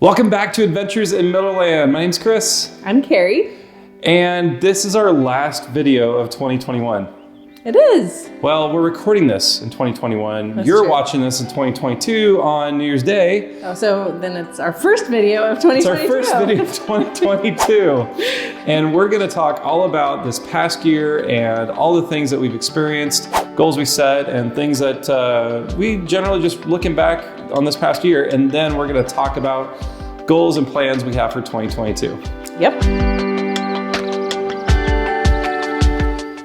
Welcome back to Adventures in Millerland. My name's Chris. I'm Carrie. And this is our last video of 2021. It is. Well, we're recording this in 2021. That's You're true. watching this in 2022 on New Year's Day. Oh, so then it's our first video of 2022. It's our first video of 2022. And we're going to talk all about this past year and all the things that we've experienced, goals we set, and things that we generally just looking back on this past year. And then we're going to talk about goals and plans we have for 2022. Yep.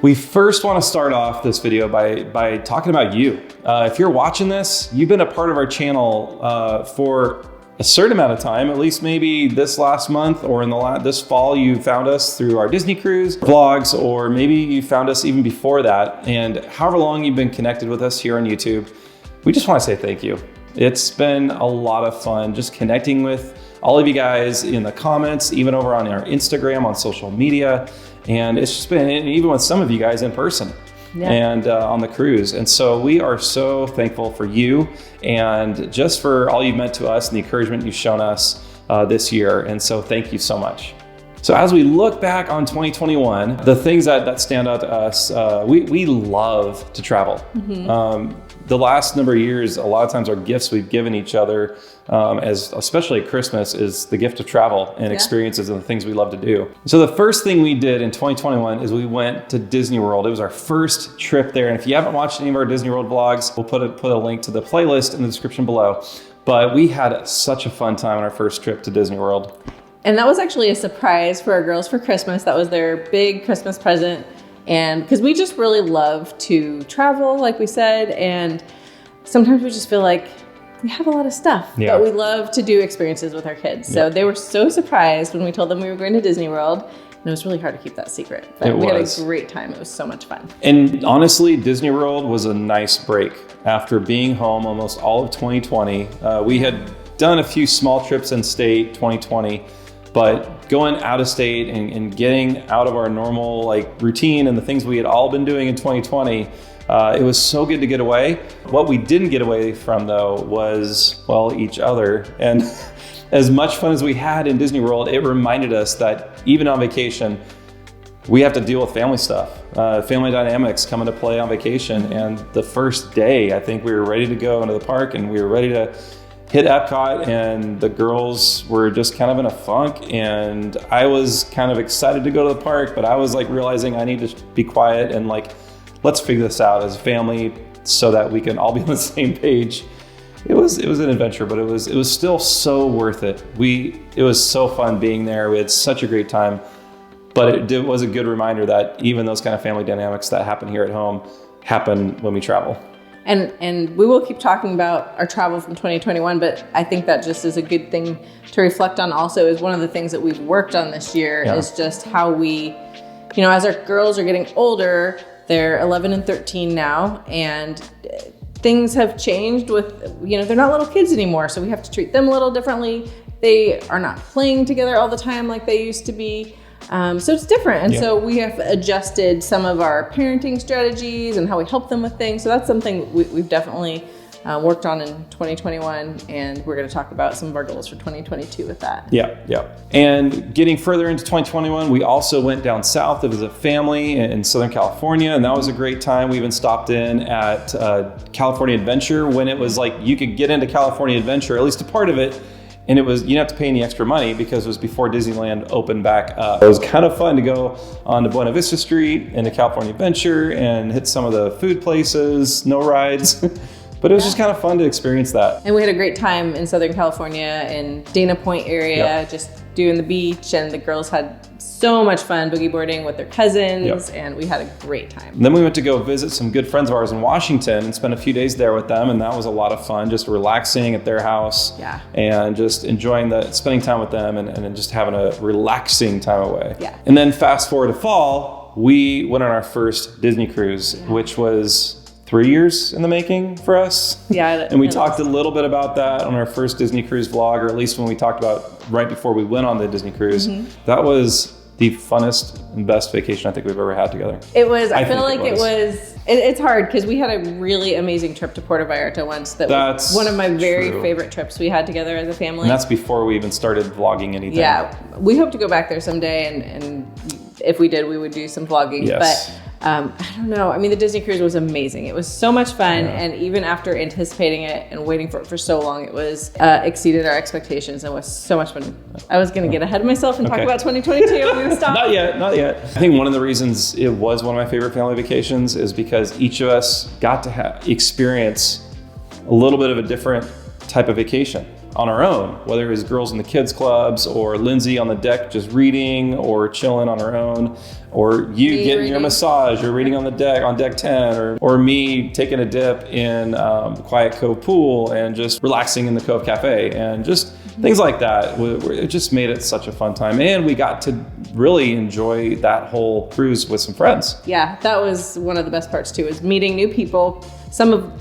We first want to start off this video by talking about you. If you're watching this, you've been a part of our channel for a certain amount of time, at least maybe this last month or in this fall. You found us through our Disney cruise vlogs, or maybe you found us even before that. And however long you've been connected with us here on YouTube, we just want to say thank you. It's been a lot of fun just connecting with all of you guys in the comments, even over on our Instagram, on social media. And it's just been, and even with some of you guys in person and on the cruise. And so we are so thankful for you and just for all you've meant to us and the encouragement you've shown us this year. And so thank you so much. So as we look back on 2021, the things that stand out to us, we love to travel. Mm-hmm. The last number of years, a lot of times our gifts we've given each other, especially at Christmas, is the gift of travel and experiences and the things we love to do. So the first thing we did in 2021 is we went to Disney World. It was our first trip there. And if you haven't watched any of our Disney World vlogs, we'll put a link to the playlist in the description below. But we had such a fun time on our first trip to Disney World. And that was actually a surprise for our girls for Christmas. That was their big Christmas present. And because we just really love to travel, like we said, and sometimes we just feel like we have a lot of stuff, but we love to do experiences with our kids. So they were so surprised when we told them we were going to Disney World. And it was really hard to keep that secret. But we had a great time. It was so much fun. And honestly, Disney World was a nice break. After being home almost all of 2020, we had done a few small trips in state 2020, but going out of state and getting out of our normal routine and the things we had all been doing in 2020, it was so good to get away. What we didn't get away from though was, well, each other. And as much fun as we had in Disney World, it reminded us that even on vacation, we have to deal with family stuff. Family dynamics come into play on vacation. And the first day, I think we were ready to go into the park and we were ready to hit Epcot, and the girls were just kind of in a funk, and I was kind of excited to go to the park, but I was realizing I need to be quiet and let's figure this out as a family so that we can all be on the same page. It was an adventure, but it was still so worth it. It was so fun being there. We had such a great time, but it was a good reminder that even those kind of family dynamics that happen here at home happen when we travel. And we will keep talking about our travel from 2021, but I think that just is a good thing to reflect on also. Is one of the things that we've worked on this year is just how we, as our girls are getting older, they're 11 and 13 now, and things have changed with, they're not little kids anymore, so we have to treat them a little differently. They are not playing together all the time like they used to be. So it's different. And so we have adjusted some of our parenting strategies and how we help them with things. So that's something we've definitely worked on in 2021. And we're going to talk about some of our goals for 2022 with that. Yeah. And getting further into 2021, we also went down south as a family in Southern California. And that was a great time. We even stopped in at California Adventure when it was you could get into California Adventure, at least a part of it. And you didn't have to pay any extra money because it was before Disneyland opened back up. It was kind of fun to go on to Buena Vista Street into California Adventure and hit some of the food places, no rides. But it was just kind of fun to experience that. And we had a great time in Southern California in Dana Point area, just doing the beach. And the girls had so much fun boogie boarding with their cousins, and we had a great time. And then we went to go visit some good friends of ours in Washington and spend a few days there with them, and that was a lot of fun, just relaxing at their house and just enjoying spending time with them and just having a relaxing time away. And then fast forward to fall, we went on our first Disney cruise, which was 3 years in the making for us. And we talked a little bit about that on our first Disney cruise vlog, or at least when we talked about right before we went on the Disney cruise. That was the funnest and best vacation I think we've ever had together. It was, I feel like it was It's hard because we had a really amazing trip to Puerto Vallarta once. That's one of my very favorite trips we had together as a family. And that's before we even started vlogging anything. Yeah, we hope to go back there someday, and if we did, we would do some vlogging. Yes. But I don't know. I mean, the Disney cruise was amazing. It was so much fun, and even after anticipating it and waiting for it for so long, it was exceeded our expectations and was so much fun. I was going to get ahead of myself and talk about 2022. I'm going to stop. Not yet. I think one of the reasons it was one of my favorite family vacations is because each of us got to experience a little bit of a different type of vacation on our own, whether it was girls in the kids clubs or Lindsay on the deck just reading or chilling on her own, or you getting your massage or reading on the deck on deck 10, or me taking a dip in the Quiet Cove pool and just relaxing in the Cove Cafe and just things like that. It just made it such a fun time, and we got to really enjoy that whole cruise with some friends. Yeah, that was one of the best parts too, is meeting new people. Some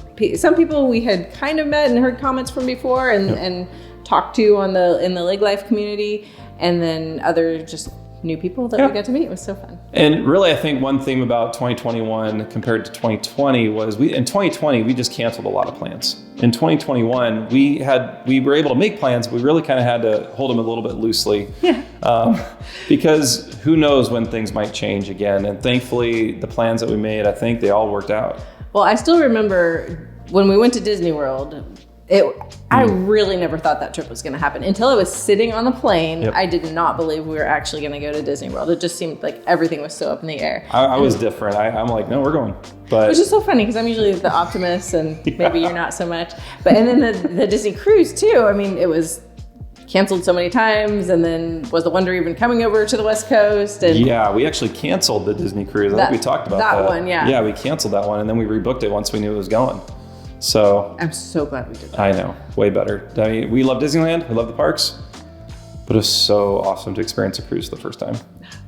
people we had kind of met and heard comments from before and talked to in the Lake Life community, and then other just new people that we got to meet. It was so fun. And really, I think one thing about 2021 compared to 2020 was in 2020 we just canceled a lot of plans. In 2021 we were able to make plans, but we really kind of had to hold them a little bit loosely. Because who knows when things might change again. And thankfully the plans that we made, I think they all worked out. Well, I still remember when we went to Disney World, I really never thought that trip was going to happen until I was sitting on the plane. Yep. I did not believe we were actually going to go to Disney World. It just seemed like everything was so up in the air. I was different. I'm like, no, we're going. But which is so funny because I'm usually the optimist, and maybe you're not so much. But and then the Disney cruise too. I mean, it was canceled so many times, and then was the Wonder even coming over to the West Coast? And yeah, we actually canceled the Disney cruise. I think we talked about that one. Yeah, we canceled that one, and then we rebooked it once we knew it was going. So I'm so glad we did that. I know, way better. I mean, we love Disneyland, we love the parks, but it was so awesome to experience a cruise the first time.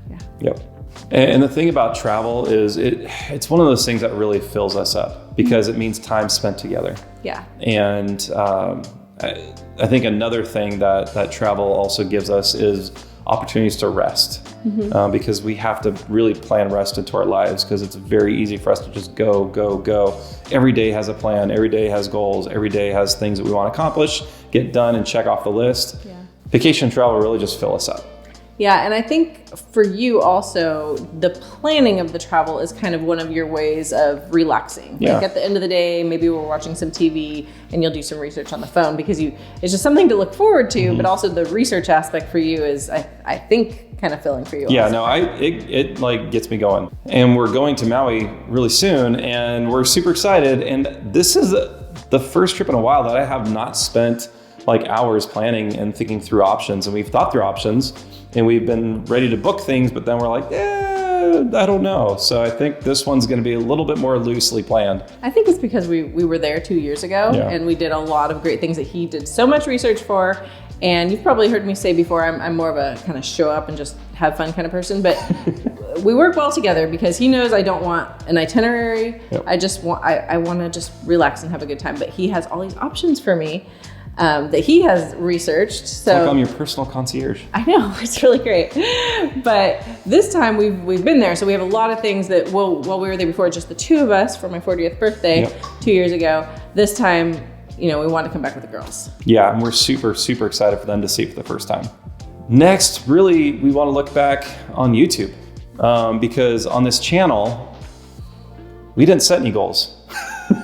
Yeah. Yep. And the thing about travel is it's one of those things that really fills us up because it means time spent together. Yeah. And I think another thing that travel also gives us is opportunities to rest, because we have to really plan rest into our lives, because it's very easy for us to just go. Every day has a plan, every day has goals, every day has things that we want to accomplish, get done and check off the list. Yeah. Vacation travel really just fill us up. Yeah, and I think for you also, the planning of the travel is kind of one of your ways of relaxing. Yeah. Like at the end of the day, maybe we're watching some TV and you'll do some research on the phone because it's just something to look forward to, but also the research aspect for you is, I think, kind of filling for you. Yeah, no, it like gets me going. And we're going to Maui really soon, and we're super excited. And this is the first trip in a while that I have not spent like hours planning and thinking through options. And we've thought through options, and we've been ready to book things, but then we're like, I don't know. So I think this one's going to be a little bit more loosely planned. I think it's because we were there 2 years ago, and we did a lot of great things that he did so much research for. And you've probably heard me say before, I'm more of a kind of show up and just have fun kind of person, but we work well together because he knows I don't want an itinerary. Yep. I want to just relax and have a good time. But he has all these options for me that he has researched. So it's like I'm your personal concierge. I know, it's really great. But this time we've been there, so we have a lot of things that while we were there before, just the two of us for my 40th birthday 2 years ago. This time, we want to come back with the girls. Yeah, and we're super, super excited for them to see it for the first time. Next, really, we want to look back on YouTube, because on this channel, we didn't set any goals.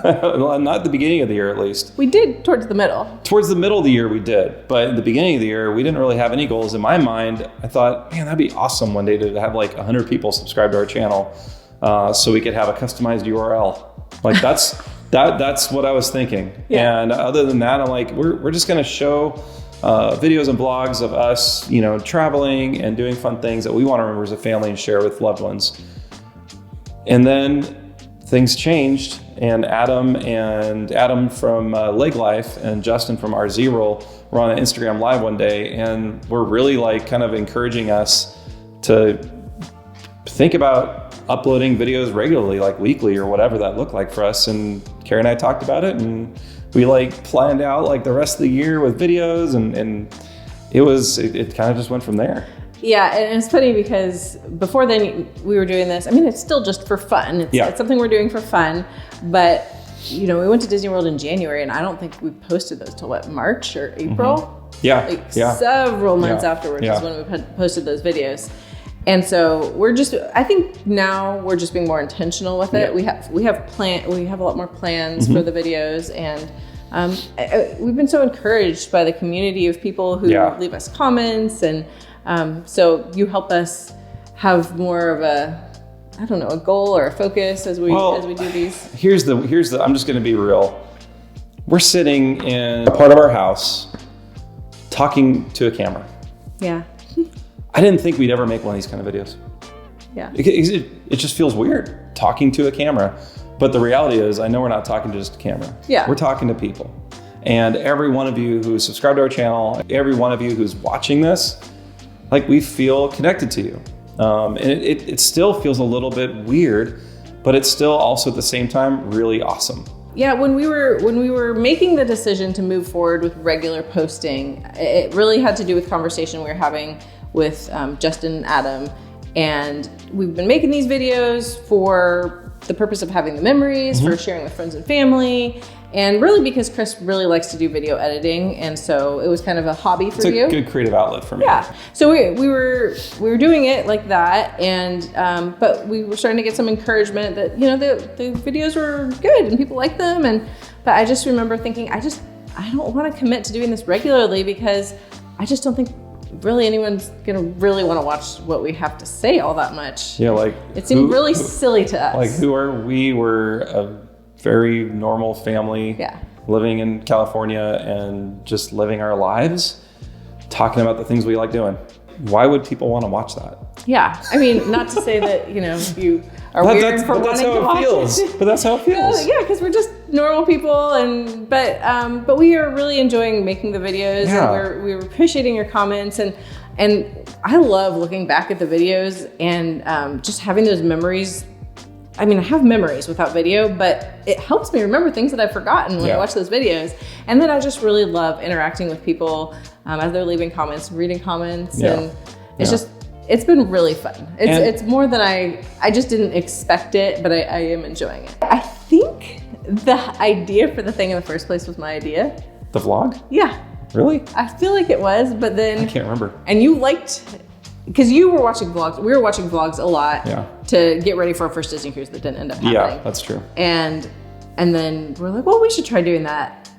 Not at the beginning of the year, at least. We did towards the middle. Towards the middle of the year, we did. But at the beginning of the year, we didn't really have any goals. In my mind, I thought, man, that'd be awesome one day to have like 100 people subscribe to our channel, so we could have a customized URL. Like that's what I was thinking. Yeah. And other than that, I'm like, we're just going to show videos and blogs of us, traveling and doing fun things that we want to remember as a family and share with loved ones. And then things changed, and Adam from Lake Life and Justin from RZ Roll were on an Instagram Live one day, and were really like kind of encouraging us to think about uploading videos regularly, like weekly or whatever that looked like for us. And Carrie and I talked about it, and we like planned out like the rest of the year with videos, and it kind of just went from there. Yeah, and it's funny because before then we were doing this. I mean, it's still just for fun. It's something we're doing for fun. But, you know, we went to Disney World in January, and I don't think we posted those till March or April? Several months afterwards is when we posted those videos. And so I think now we're just being more intentional with it. We have a lot more plans for the videos, and we've been so encouraged by the community of people who leave us comments, and so you help us have more of a goal or a focus as we do these. Here's the I'm just going to be real. We're sitting in a part of our house talking to a camera. Yeah. I didn't think we'd ever make one of these kind of videos. Yeah. It just feels weird talking to a camera. But the reality is, I know we're not talking to just a camera. Yeah. We're talking to people. And every one of you who's subscribed to our channel, every one of you who's watching this, like, we feel connected to you. And it still feels a little bit weird, but it's still also at the same time really awesome. Yeah, when we were making the decision to move forward with regular posting, it really had to do with conversation we were having with Justin and Adam. And we've been making these videos for the purpose of having the memories, for sharing with friends and family, and really because Chris really likes to do video editing, and so it was kind of a hobby for you. It's a good creative outlet for me. Yeah. So we were doing it like that, and but we were starting to get some encouragement that, you know, the videos were good and people liked them, but I just remember thinking, I don't want to commit to doing this regularly because I just don't think really anyone's gonna really want to watch what we have to say all that much. Yeah, like it seemed really silly to us. Like, who are we? We're a very normal family living in California and just living our lives, talking about the things we like doing. Why would people want to watch that? Yeah, I mean, not to say that, you know, you are weird for wanting to watch it. But that's how it feels. Yeah, because we're just normal people, but we are really enjoying making the videos, and we're appreciating your comments, and I love looking back at the videos and just having those memories. I mean, I have memories without video, but it helps me remember things that I've forgotten when I watch those videos. And then I just really love interacting with people as they're leaving comments, reading comments, and it's been really fun. It's more than I just didn't expect it, but I am enjoying it. I think the idea for the thing in the first place was my idea. The vlog? Yeah. Really? I feel like it was, but then I can't remember. And you liked, because you were watching vlogs. We were watching vlogs a lot to get ready for our first Disney cruise that didn't end up happening. Yeah, that's true. And then we're like, well, we should try doing that.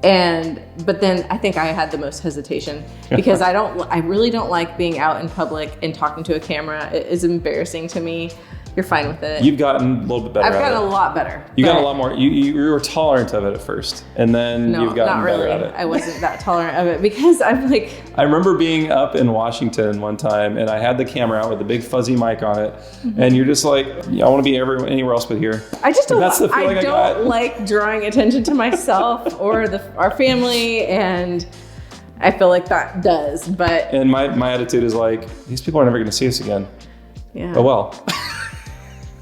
But then I think I had the most hesitation because I really don't like being out in public and talking to a camera. It is embarrassing to me. You're fine with it. You've gotten a little bit better. I've gotten a lot better. You got a lot more. You were tolerant of it at first, and then you've gotten better at it. I wasn't that tolerant of it because I'm like. I remember being up in Washington one time, and I had the camera out with a big fuzzy mic on it, and you're just like, I want to be anywhere else but here. I just don't. That's the feeling I don't like drawing attention to myself or our family, and I feel like that does. But my attitude is like, these people are never going to see us again. Yeah. Oh well.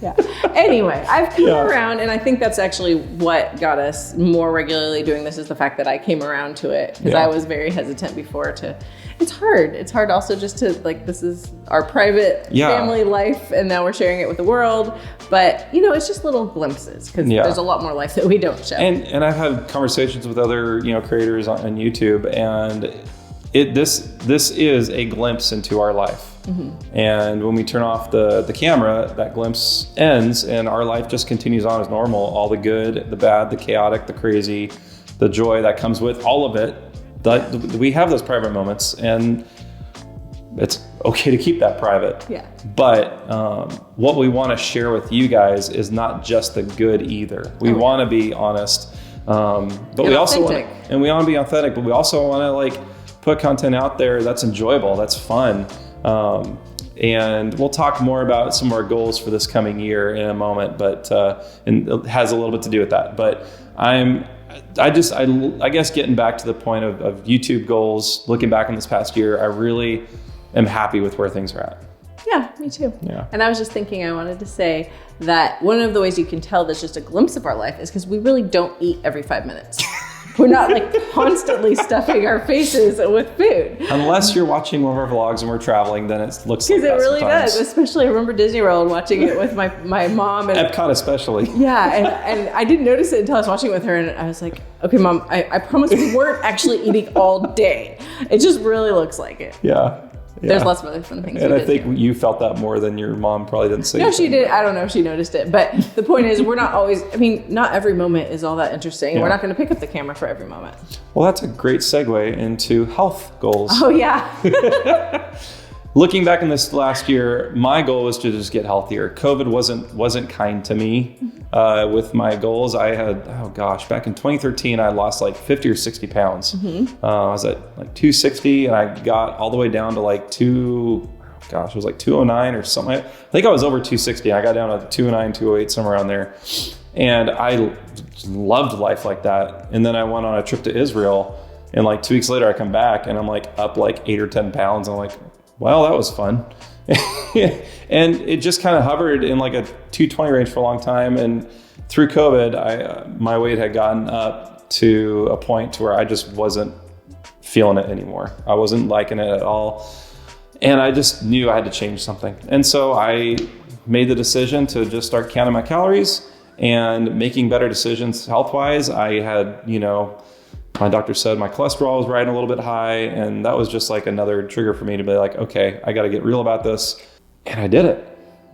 Yeah. Anyway, I've come around, and I think that's actually what got us more regularly doing this, is the fact that I came around to it, because I was very hesitant before it's hard. It's hard also just to, like, this is our private family life, and now we're sharing it with the world. But, you know, it's just little glimpses, because there's a lot more life that we don't show. And I've had conversations with other, creators on YouTube, and this is a glimpse into our life. Mm-hmm. And when we turn off the camera, that glimpse ends and our life just continues on as normal. All the good, the bad, the chaotic, the crazy, the joy that comes with all of it. We have those private moments, and it's okay to keep that private. Yeah. But what we want to share with you guys is not just the good either. We want to be honest, but we also want to be authentic, but we also want to, like, put content out there that's enjoyable, that's fun. And we'll talk more about some of our goals for this coming year in a moment, but and it has a little bit to do with that. But I guess getting back to the point of YouTube goals, looking back on this past year, I really am happy with where things are at. Yeah, me too. Yeah. And I was just thinking, I wanted to say that one of the ways you can tell there's just a glimpse of our life is because we really don't eat every 5 minutes. We're not like constantly stuffing our faces with food. Unless you're watching one of our vlogs and we're traveling, then it looks like that. Because it really sometimes does. Especially I remember Disney World watching it with my mom. And Epcot especially. Yeah, and I didn't notice it until I was watching it with her, and I was like, okay, Mom, I promise we weren't actually eating all day. It just really looks like it. Yeah. There's lots of other fun things. And I think you felt that more than your mom probably didn't say. No, she did. I don't know if she noticed it. But the point is, we're not always, I mean, not every moment is all that interesting. Yeah. We're not going to pick up the camera for every moment. Well, that's a great segue into health goals. Oh, yeah. Looking back in this last year, my goal was to just get healthier. COVID wasn't kind to me with my goals. I had, back in 2013, I lost like 50 or 60 pounds. Mm-hmm. I was at like 260 and I got all the way down to like it was like 209 or something. I think I was over 260. I got down to 209, 208, somewhere around there. And I loved life like that. And then I went on a trip to Israel, and like 2 weeks later I come back and I'm like up like 8 or 10 pounds. I'm like, well, that was fun. And it just kind of hovered in like a 220 range for a long time. And through COVID, my weight had gotten up to a point to where I just wasn't feeling it anymore. I wasn't liking it at all. And I just knew I had to change something. And so I made the decision to just start counting my calories and making better decisions health-wise. I had, my doctor said my cholesterol was riding a little bit high, and that was just like another trigger for me to be like, okay, I got to get real about this. And I did it.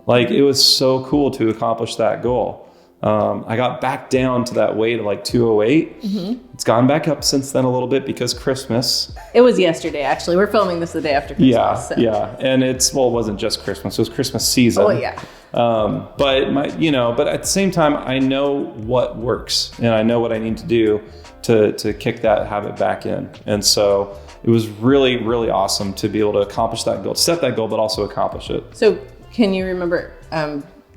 Like, it was so cool to accomplish that goal. I got back down to that weight of like 208. Mm-hmm. It's gone back up since then a little bit because Christmas. It was yesterday, actually. We're filming this the day after Christmas. Yeah, so. Yeah. And it wasn't just Christmas. It was Christmas season. Oh, yeah. But at the same time, I know what works and I know what I need to do to kick that habit back in. And so it was really, really awesome to be able to accomplish that goal, set that goal, but also accomplish it. So can you remember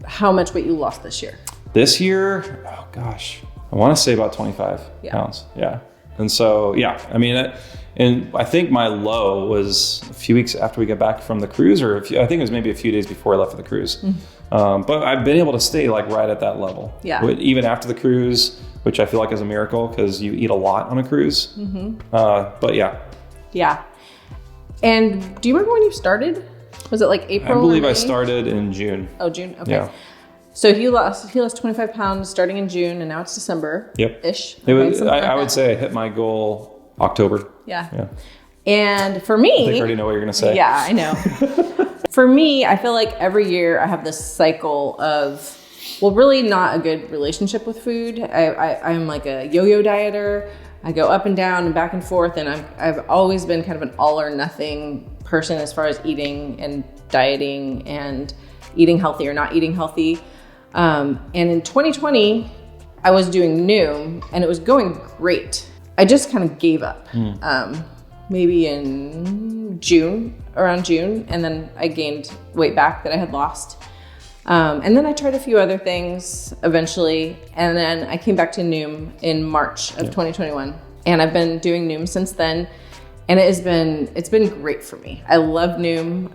how much weight you lost this year? This year, I want to say about 25 pounds. Yeah. And so, and I think my low was a few weeks after we got back from the cruise, I think it was maybe a few days before I left for the cruise. Mm-hmm. But I've been able to stay like right at that level. Yeah. Even after the cruise, which I feel like is a miracle because you eat a lot on a cruise. Mm-hmm. But yeah. Yeah. And do you remember when you started? Was it like April? I believe I started in June. Oh, June. Okay. Yeah. So he lost 25 pounds starting in June, and now it's December. Yep. I would say I hit my goal October. Yeah. And for me, I think I already know what you're going to say. Yeah, I know. For me, I feel like every year I have this cycle of, really not a good relationship with food. I'm like a yo-yo dieter. I go up and down and back and forth, and I've always been kind of an all or nothing person as far as eating and dieting and eating healthy or not eating healthy. And in 2020, I was doing Noom and it was going great. I just kind of gave up, maybe in around June. And then I gained weight back that I had lost. And then I tried a few other things eventually. And then I came back to Noom in March of 2021. And I've been doing Noom since then. And it's been great for me. I love Noom.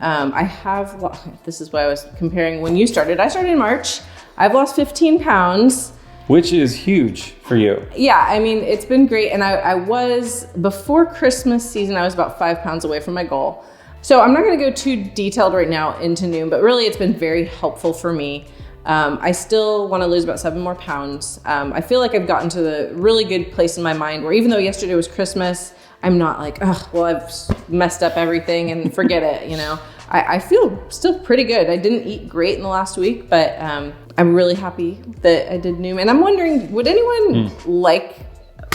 This is why I was comparing when you started. I started in March. I've lost 15 pounds. Which is huge for you. Yeah, I mean, it's been great. And I was, before Christmas season, I was about 5 pounds away from my goal. So I'm not gonna go too detailed right now into Noom, but really it's been very helpful for me. I still wanna lose about 7 more pounds. I feel like I've gotten to the really good place in my mind where even though yesterday was Christmas, I'm not like, I've messed up everything and forget it, I feel still pretty good. I didn't eat great in the last week, but I'm really happy that I did Noom. And I'm wondering, would anyone like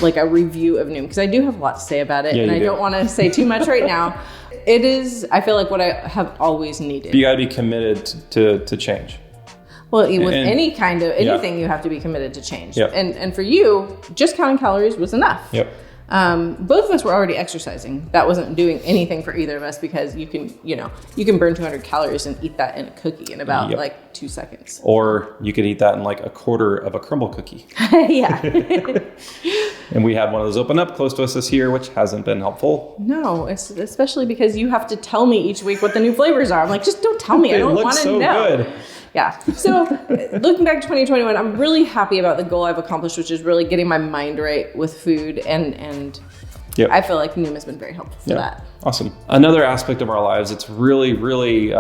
a review of Noom? Because I do have a lot to say about it, and I don't want to say too much right now. It is, I feel like, what I have always needed. You got to be committed to change. Well, with any kind of anything, you have to be committed to change. Yep. And for you, just counting calories was enough. Yep. Both of us were already exercising. That wasn't doing anything for either of us because you can burn 200 calories and eat that in a cookie in about like 2 seconds. Or you could eat that in like a quarter of a crumble cookie. Yeah. And we had one of those open up close to us this year, which hasn't been helpful. No, it's especially because you have to tell me each week what the new flavors are. I'm like, just don't tell me. I don't want to know. Good. Yeah. So looking back to 2021, I'm really happy about the goal I've accomplished, which is really getting my mind right with food. And Yep. I feel like Noom has been very helpful for that. Awesome. Another aspect of our lives, it's really, really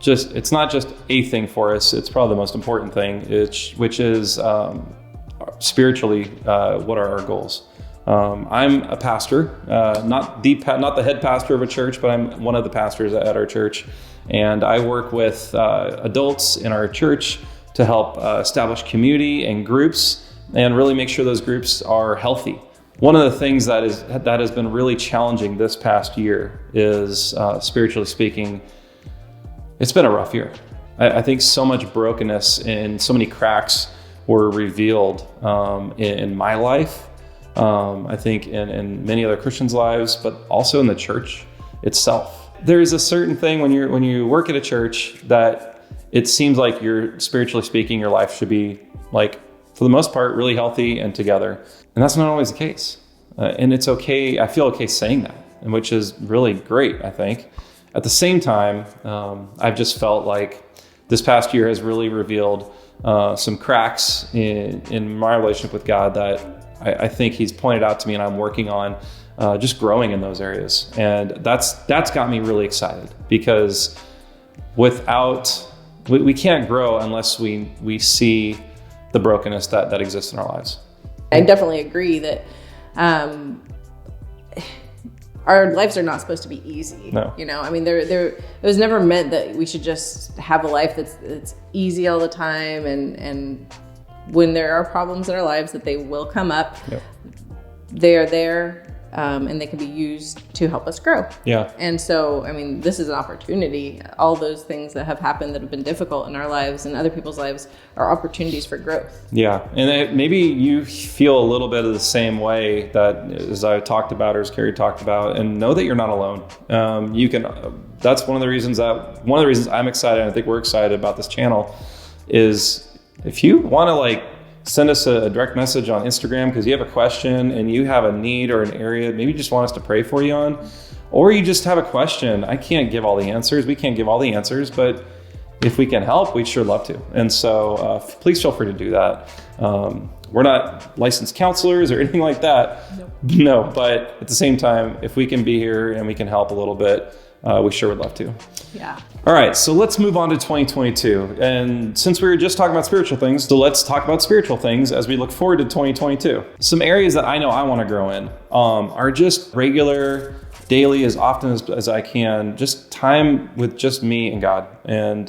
it's not just a thing for us. It's probably the most important thing, which is spiritually, what are our goals? I'm a pastor, not the head pastor of a church, but I'm one of the pastors at our church. And I work with adults in our church to help establish community and groups and really make sure those groups are healthy. One of the things that has been really challenging this past year is, spiritually speaking, it's been a rough year. I think so much brokenness and so many cracks were revealed in my life. I think in many other Christians' lives, but also in the church itself. There's a certain thing when you work at a church that it seems like you're, spiritually speaking, your life should be, like, for the most part, really healthy and together. And that's not always the case. And it's okay. I feel okay saying that, and which is really great, I think. At the same time, I've just felt like this past year has really revealed some cracks in my relationship with God that I think He's pointed out to me, and I'm working on just growing in those areas. And that's got me really excited, because we can't grow unless we see the brokenness that exists in our lives. I definitely agree that our lives are not supposed to be easy. No. You know, I mean, it was never meant that we should just have a life that's easy all the time. And when there are problems in our lives, that they will come up. Yep. They are there. And they can be used to help us grow. Yeah. And so, I mean, this is an opportunity. All those things that have happened that have been difficult in our lives and other people's lives are opportunities for growth. Yeah. And maybe you feel a little bit of the same way that as I talked about, or as Carrie talked about, and know that you're not alone. That's one of the reasons I'm excited, and I think we're excited about this channel, is if you want to send us a direct message on Instagram because you have a question and you have a need or an area maybe you just want us to pray for you on, or you just have a question. I can't give all the answers. We can't give all the answers, but if we can help, we'd sure love to. And so please feel free to do that. We're not licensed counselors or anything like that. Nope. No, but at the same time, if we can be here and we can help a little bit, we sure would love to. Yeah. All right, so let's move on to 2022. And since we were just talking about spiritual things, so let's talk about spiritual things as we look forward to 2022. Some areas that I know I want to grow in are just regular, daily, as often as I can, just time with just me and God, and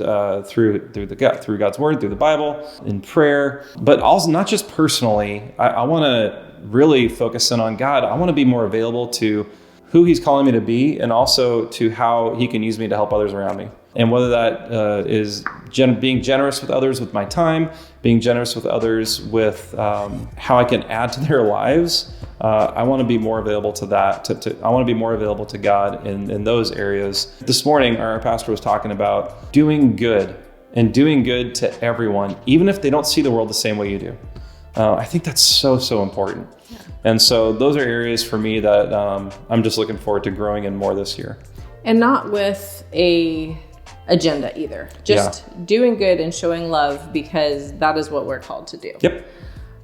through God's word, through the Bible, in prayer, but also not just personally. I want to really focus in on God. I want to be more available to who He's calling me to be, and also to how He can use me to help others around me. And whether that is being generous with others with my time, being generous with others with how I can add to their lives, I want to be more available to that. I want to be more available to God in those areas. This morning, our pastor was talking about doing good, and doing good to everyone, even if they don't see the world the same way you do. I think that's so important. Yeah. And so those are areas for me that I'm just looking forward to growing in more this year. And not with a agenda either. Just doing good and showing love, because that is what we're called to do. Yep.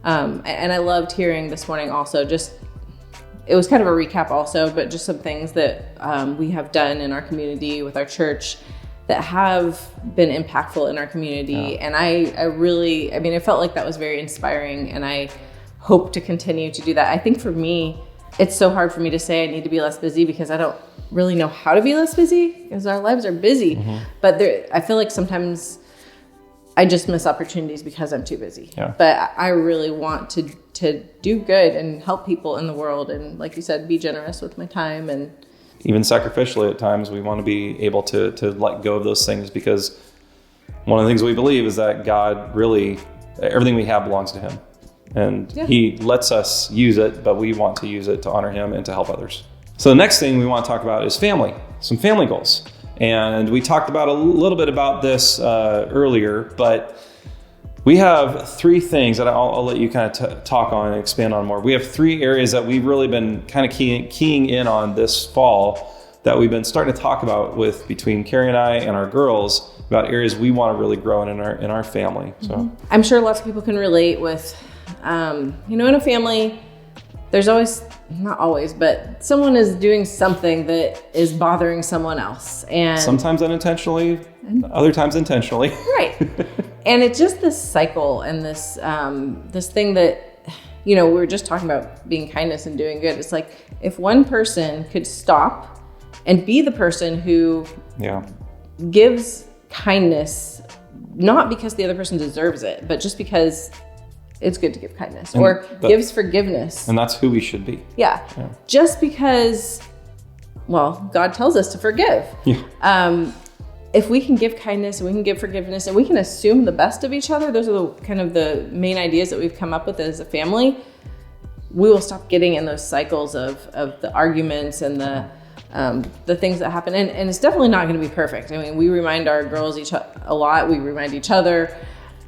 And I loved hearing this morning also, it was kind of a recap also, but just some things that we have done in our community with our church that have been impactful in our community. Yeah. And I felt like that was very inspiring, and I hope to continue to do that. I think for me, it's so hard for me to say I need to be less busy, because I don't really know how to be less busy, because our lives are busy. Mm-hmm. But I feel like sometimes I just miss opportunities because I'm too busy. Yeah. But I really want to do good and help people in the world. And like you said, be generous with my time, and even sacrificially at times. We want to be able to let go of those things, because one of the things we believe is that God really, everything we have belongs to Him. And He lets us use it, but we want to use it to honor Him and to help others. So the next thing we want to talk about is family, some family goals. And we talked about a little bit about this earlier, but we have three things that I'll let you kind of talk on and expand on more. We have three areas that we've really been kind of keying in on this fall that we've been starting to talk about between Carrie and I and our girls about areas we want to really grow in our family. So I'm sure lots of people can relate with, in a family, there's always, not always, but someone is doing something that is bothering someone else. And sometimes unintentionally, other times intentionally. Right. And it's just this cycle and this thing that, we were just talking about being kindness and doing good. It's like if one person could stop and be the person who gives kindness, not because the other person deserves it, but just because it's good to give kindness, or gives forgiveness. And that's who we should be. Yeah. Just because, God tells us to forgive. Yeah. If we can give kindness and we can give forgiveness and we can assume the best of each other, those are the kind of the main ideas that we've come up with as a family, we will stop getting in those cycles of the arguments and the things that happen. And it's definitely not going to be perfect. I mean, we remind our girls a lot, we remind each other,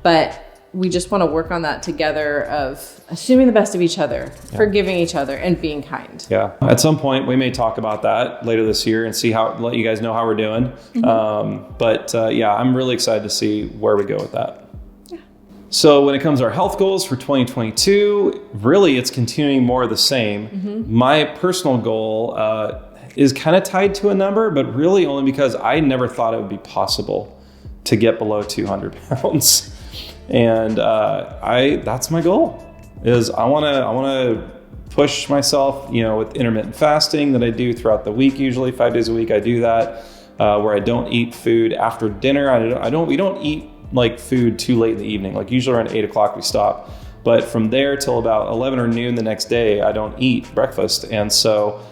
but we just want to work on that together of assuming the best of each other, forgiving each other, and being kind. Yeah. At some point, we may talk about that later this year and let you guys know how we're doing. Mm-hmm. I'm really excited to see where we go with that. Yeah. So when it comes to our health goals for 2022, really it's continuing more of the same. Mm-hmm. My personal goal is kind of tied to a number, but really only because I never thought it would be possible to get below 200 pounds. And that's my goal, is I want to push myself, with intermittent fasting that I do throughout the week, usually 5 days a week. I do that, where I don't eat food after dinner. We don't eat like food too late in the evening. Like usually around 8 o'clock we stop, but from there till about 11 or noon the next day, I don't eat breakfast. And so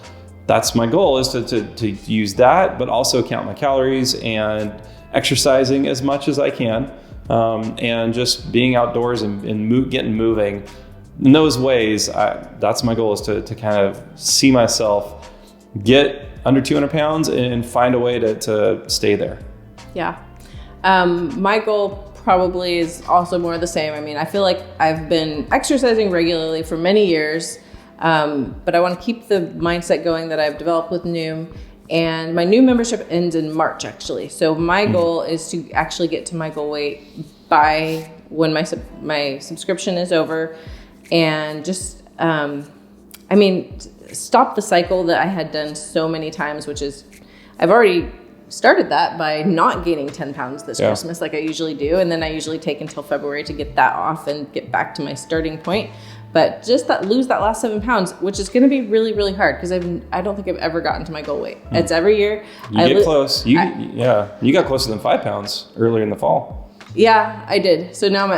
that's my goal, is to use that, but also count my calories and exercising as much as I can. And just being outdoors and getting moving in those ways. That's my goal, is to kind of see myself get under 200 pounds and find a way to stay there. Yeah. My goal probably is also more the same. I mean, I feel like I've been exercising regularly for many years, but I want to keep the mindset going that I've developed with Noom. And my new membership ends in March, actually. So my goal is to actually get to my goal weight by when my subscription is over, and just, stop the cycle that I had done so many times, which is, I've already started that by not gaining 10 pounds this Christmas like I usually do. And then I usually take until February to get that off and get back to my starting point. But just lose that last 7 pounds, which is going to be really, really hard, because I don't think I've ever gotten to my goal weight. It's every year. You get close. You got closer than 5 pounds earlier in the fall. Yeah, I did. So now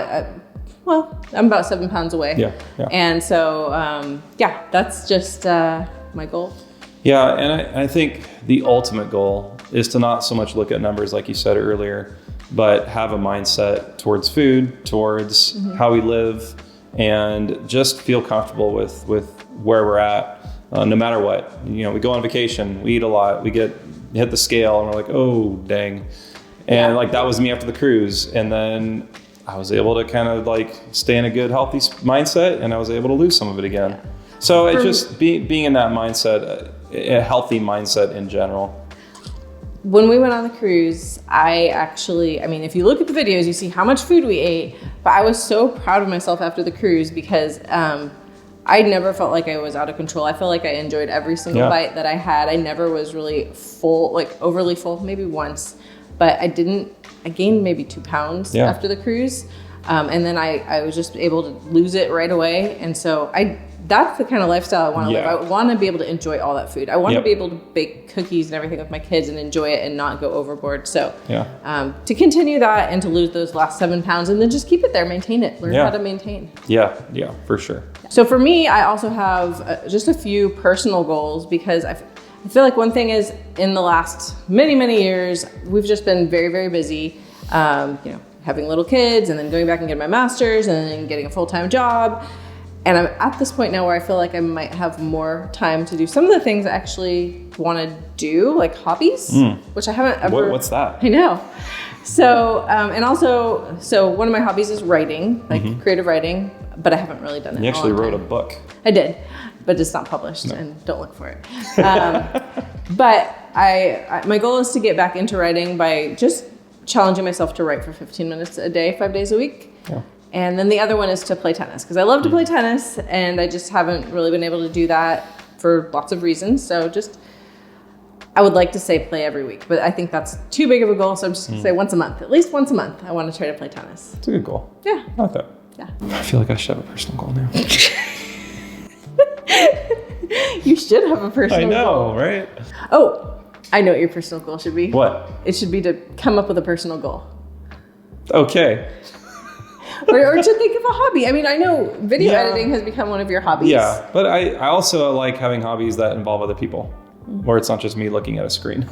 I'm about 7 pounds away. Yeah. And so, that's just my goal. Yeah, and I think the ultimate goal is to not so much look at numbers like you said earlier, but have a mindset towards food, towards how we live, and just feel comfortable with where we're at, no matter what. We go on vacation, we eat a lot, we hit the scale, and we're like, oh, dang. And that was me after the cruise. And then I was able to kind of stay in a good, healthy mindset, and I was able to lose some of it again. Yeah. So it's just being in that mindset, a healthy mindset in general. When we went on the cruise, if you look at the videos, you see how much food we ate, but I was so proud of myself after the cruise, because I never felt like I was out of control. I felt like I enjoyed every single bite that I had. I never was really full, overly full, maybe once, but I gained maybe 2 pounds after the cruise. And then I was just able to lose it right away. And so that's the kind of lifestyle I want to live. I want to be able to enjoy all that food. I want to be able to bake cookies and everything with my kids and enjoy it and not go overboard. So to continue that and to lose those last 7 pounds, and then just keep it there, maintain it, learn how to maintain. Yeah, for sure. So for me, I also have just a few personal goals, because I feel like one thing is, in the last many, many years, we've just been very, very busy, having little kids, and then going back and getting my master's, and then getting a full-time job. And I'm at this point now where I feel like I might have more time to do some of the things I actually want to do, like hobbies, which I haven't ever. What's that? I know. So, so one of my hobbies is writing, creative writing, but I haven't really done it. You actually wrote a book. I did, but it's not published, and don't look for it. But My goal is to get back into writing by just challenging myself to write for 15 minutes a day, 5 days a week. Yeah. And then the other one is to play tennis, because I love to play tennis, and I just haven't really been able to do that for lots of reasons. So I would like to say play every week, but I think that's too big of a goal. So I'm just gonna say once a month, at least once a month, I want to try to play tennis. It's a good goal. Yeah. I like that. Yeah. I feel like I should have a personal goal now. You should have a personal goal. I know, right? Oh, I know what your personal goal should be. What? It should be to come up with a personal goal. Okay. or to think of a hobby. I mean, I know video editing has become one of your hobbies. Yeah, but I also like having hobbies that involve other people, where it's not just me looking at a screen.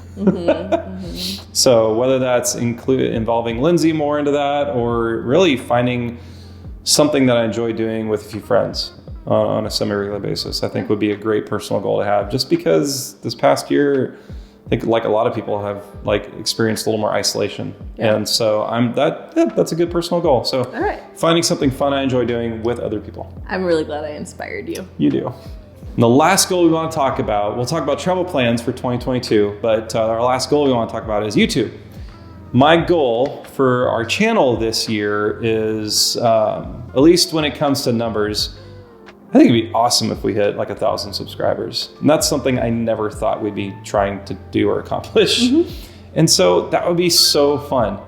So whether that's involving Lindsay more into that, or really finding something that I enjoy doing with a few friends on a semi-regular basis, I think would be a great personal goal to have, just because this past year, I think like a lot of people have experienced a little more isolation. Yeah. And so that's a good personal goal. So all right. Finding something fun I enjoy doing with other people. I'm really glad I inspired you. You do. And the last goal we want to talk about, we'll talk about travel plans for 2022, but our last goal we want to talk about is YouTube. My goal for our channel this year is, at least when it comes to numbers, I think it'd be awesome if we hit 1,000 subscribers. And that's something I never thought we'd be trying to do or accomplish. And so that would be so fun,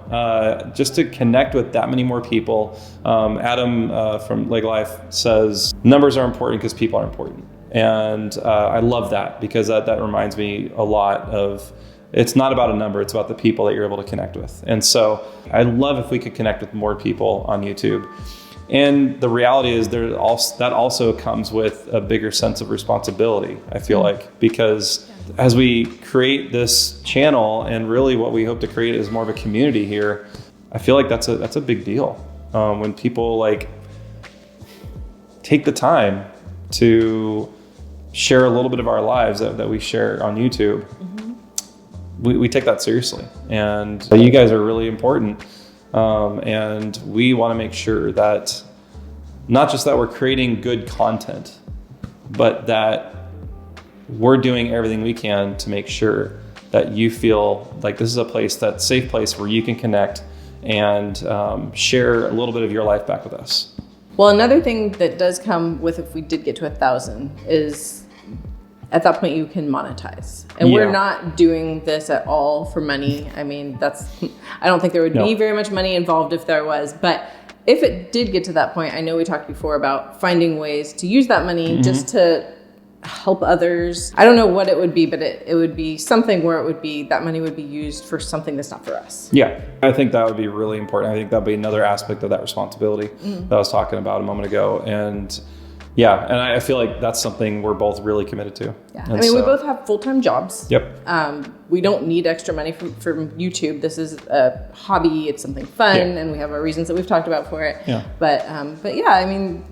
just to connect with that many more people. Adam from Leg Life says, numbers are important because people are important. And I love that, because that reminds me a lot of, it's not about a number, it's about the people that you're able to connect with. And so I'd love if we could connect with more people on YouTube. And the reality is that also comes with a bigger sense of responsibility, I feel like, because as we create this channel, and really what we hope to create is more of a community here, I feel like that's a big deal. When people take the time to share a little bit of our lives that we share on YouTube, we take that seriously. And you guys are really important. And we want to make sure that not just that we're creating good content, but that we're doing everything we can to make sure that you feel like this is a safe place where you can connect and share a little bit of your life back with us. Well, another thing that does come with, if we did get to 1,000, is at that point you can monetize. And we're not doing this at all for money. I mean, I don't think there would be very much money involved if there was, but if it did get to that point, I know we talked before about finding ways to use that money just to help others. I don't know what it would be, but it would be something where that money would be used for something that's not for us. Yeah, I think that would be really important. I think that'd be another aspect of that responsibility that I was talking about a moment ago. And and I feel like that's something we're both really committed to. Yeah, I mean, we both have full-time jobs. Yep. We don't need extra money from YouTube. This is a hobby. It's something fun, and we have our reasons that we've talked about for it. Yeah. But yeah, I mean,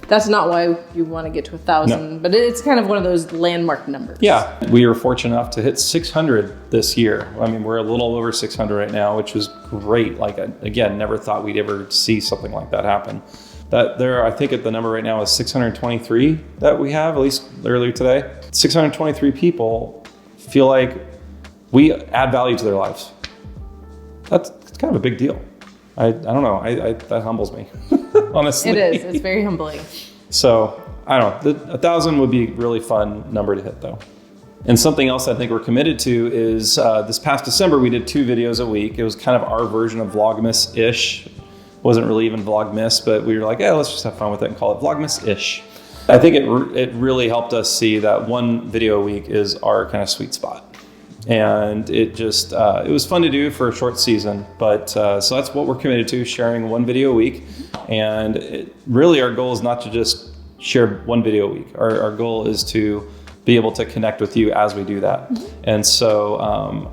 that's not why you want to get to 1,000, but it's kind of one of those landmark numbers. Yeah, we were fortunate enough to hit 600 this year. I mean, we're a little over 600 right now, which is great. Again, never thought we'd ever see something like that happen. I think the number right now is 623 that we have, at least earlier today. 623 people feel like we add value to their lives. It's kind of a big deal. I don't know. That humbles me, honestly. It is. It's very humbling. So I don't know. 1,000 would be a really fun number to hit, though. And something else I think we're committed to is this past December, we did 2 videos a week. It was kind of our version of Vlogmas-ish. Wasn't really even Vlogmas, but we were like, let's just have fun with it and call it Vlogmas-ish. I think it really helped us see that 1 video a week is our kind of sweet spot. And it just, it was fun to do for a short season, but so that's what we're committed to, sharing 1 video a week. And really our goal is not to just share 1 video a week. Our goal is to be able to connect with you as we do that. And so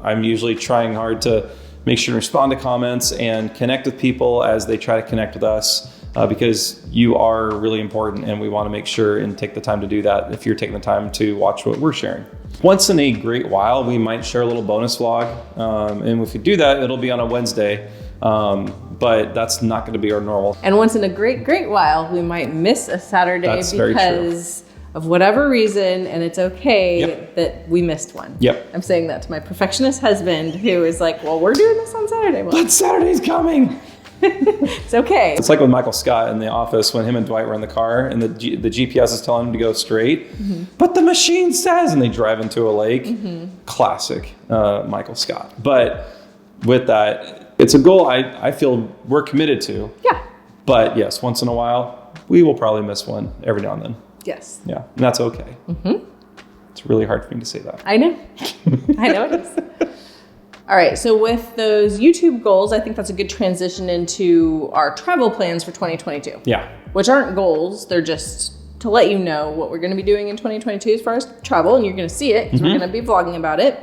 I'm usually trying hard to make sure to respond to comments and connect with people as they try to connect with us, because you are really important, and we want to make sure and take the time to do that if you're taking the time to watch what we're sharing. Once in a great while, we might share a little bonus vlog, and if we do that, it'll be on a Wednesday, but that's not going to be our normal. And once in a great while, we might miss a Saturday because of whatever reason, and it's okay Yep. that we missed one. Yep. I'm saying that to my perfectionist husband, who is like, well, we're doing this on Saturday. Well, But Saturday's coming. it's okay. It's like with Michael Scott in The Office when him and Dwight were in the car and the GPS is telling him to go straight, but the machine says, and they drive into a lake. Classic Michael Scott. But with that, it's a goal I feel we're committed to. Yeah. But yes, once in a while, we will probably miss one every now and then. Yes. Yeah, and that's okay. It's really hard for me to say that. I know. I know it is. All right, so with those YouTube goals, I think that's a good transition into our travel plans for 2022. Yeah. Which aren't goals, they're just to let you know what we're going to be doing in 2022 as far as travel, and you're going to see it because we're going to be vlogging about it.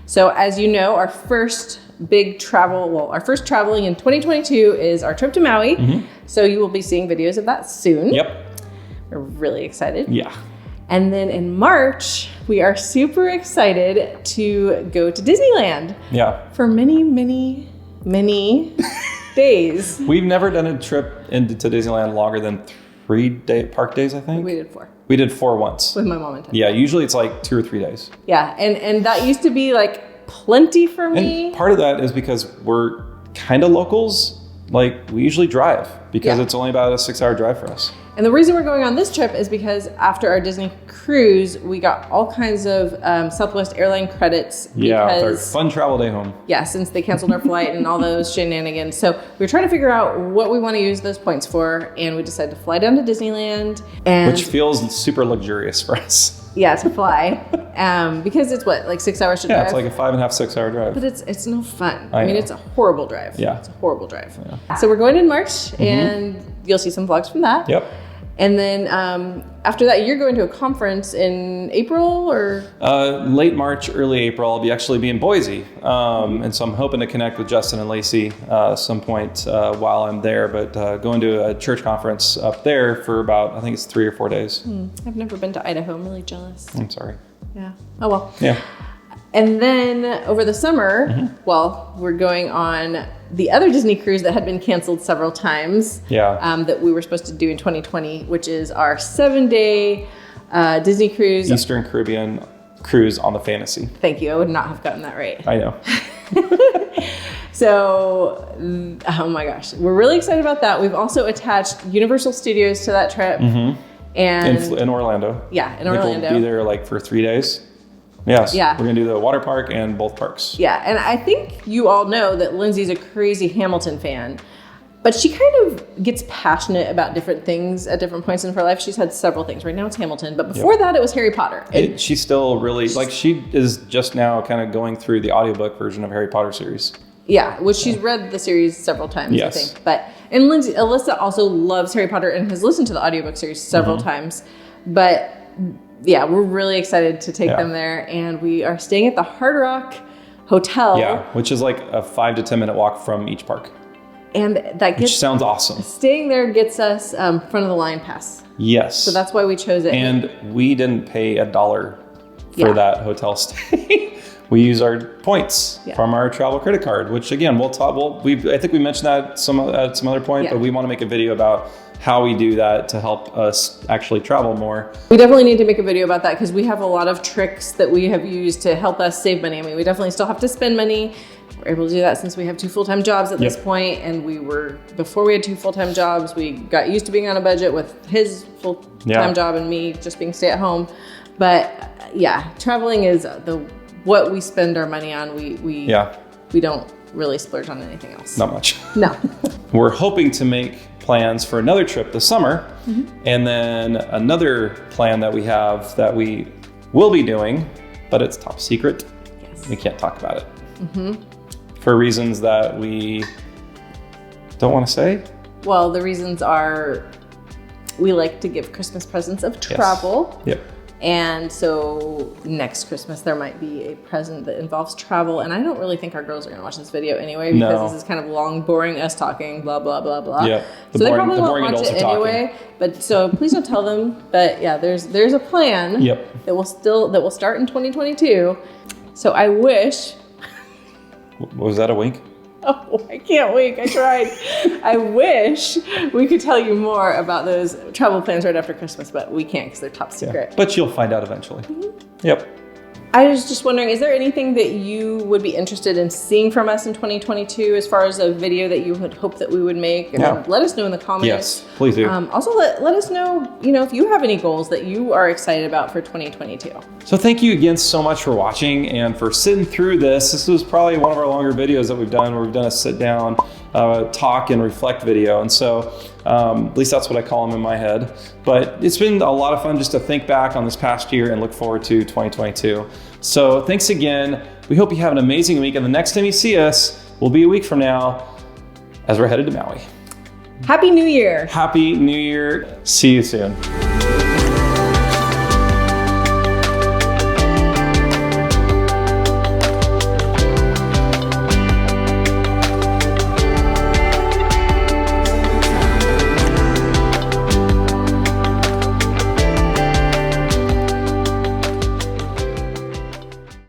So as you know, our first traveling in 2022 is our trip to Maui. So you will be seeing videos of that soon. Yep. We're really excited. Yeah. And then in March, we are super excited to go to Disneyland. Yeah. For many, many, many days. We've never done a trip to Disneyland longer than 3 park days, I think. We did 4. We did 4 once. With my mom and dad. Yeah, usually it's like 2 or 3 days. Yeah, and that used to be like plenty for me. And part of that is because we're kind of locals. Like, we usually drive because it's only about a 6-hour drive for us. And the reason we're going on this trip is because after our Disney cruise, we got all kinds of Southwest airline credits. Yeah, because, our fun travel day home. Yeah, since they canceled our flight and all those shenanigans. So we were trying to figure out what we want to use those points for, and we decided to fly down to Disneyland. And which feels super luxurious for us. Yeah, to fly. Because it's what, like 6 hours to drive? Yeah, it's like a 5.5, 6 hour drive. But it's no fun. I mean, know. it's a horrible drive. Yeah. It's a horrible drive. Yeah. So we're going in March, and you'll see some vlogs from that. Yep. And then after that, you're going to a conference in April or? Late March, early April, I'll actually be in Boise. And so I'm hoping to connect with Justin and Lacey at some point while I'm there, but going to a church conference up there for about, I think it's 3 or 4 days. I've never been to Idaho. I'm really jealous. I'm sorry. Yeah. Oh, well. Yeah. And then over the summer, well, we're going on the other Disney cruise that had been canceled several times. Yeah. That we were supposed to do in 2020, which is our 7-day Disney cruise. Eastern Caribbean cruise on the Fantasy. Thank you. I would not have gotten that right. I know. So, oh my gosh, we're really excited about that. We've also attached Universal Studios to that trip. And in Orlando. Yeah, in I think Orlando. we'll be there like for 3 days. Yes. Yeah. We're going to do the water park and both parks. Yeah, and I think you all know that Lindsay's a crazy Hamilton fan, but she kind of gets passionate about different things at different points in her life. She's had several things. Right now it's Hamilton, but before that it was Harry Potter. She's still really, like, she is just now kind of going through the audiobook version of Harry Potter series. Yeah, which she's read the series several times, I think. And Alyssa also loves Harry Potter and has listened to the audiobook series several times. But yeah, we're really excited to take them there. And we are staying at the Hard Rock Hotel. Yeah, which is like a 5 to 10 minute walk from each park. And that Which sounds awesome. Staying there gets us front of the line pass. Yes. So that's why we chose it. And we didn't pay $1 for that hotel stay. We use our points from our travel credit card, which again, we'll talk. I think we mentioned that at some other point, but we want to make a video about how we do that to help us actually travel more. We definitely need to make a video about that because we have a lot of tricks that we have used to help us save money. I mean, we definitely still have to spend money. We're able to do that since we have 2 full-time jobs at this point, and before we had 2 full-time jobs, we got used to being on a budget with his full-time job and me just being stay-at-home. But yeah, traveling is what we spend our money on. We don't really splurge on anything else. Not much. No. We're hoping to make plans for another trip this summer, and then another plan that we have that we will be doing, but it's top secret. Yes. We can't talk about it for reasons that we don't want to say. Well, the reasons are we like to give Christmas presents of travel. Yep. And so next Christmas, there might be a present that involves travel. And I don't really think our girls are going to watch this video anyway, because this is kind of long, boring, us talking, blah, blah, blah, blah. Yeah. So they probably won't watch it anyway. But so please don't tell them. But yeah, there's a plan that will start in 2022. So I wish. Was that a wink? Oh, I can't wait. I tried. I wish we could tell you more about those travel plans right after Christmas, but we can't because they're top secret. Yeah, but you'll find out eventually. Yep. I was just wondering, is there anything that you would be interested in seeing from us in 2022 as far as a video that you would hope that we would make? And let us know in the comments. Yes, please do. Also, let us know, if you have any goals that you are excited about for 2022. So thank you again so much for watching and for sitting through this. This was probably one of our longer videos that we've done, where we've done a sit down, talk and reflect video. And so at least that's what I call them in my head. But it's been a lot of fun just to think back on this past year and look forward to 2022. So thanks again. We hope you have an amazing week. And the next time you see us will be a week from now as we're headed to Maui. Happy New Year. Happy New Year. See you soon.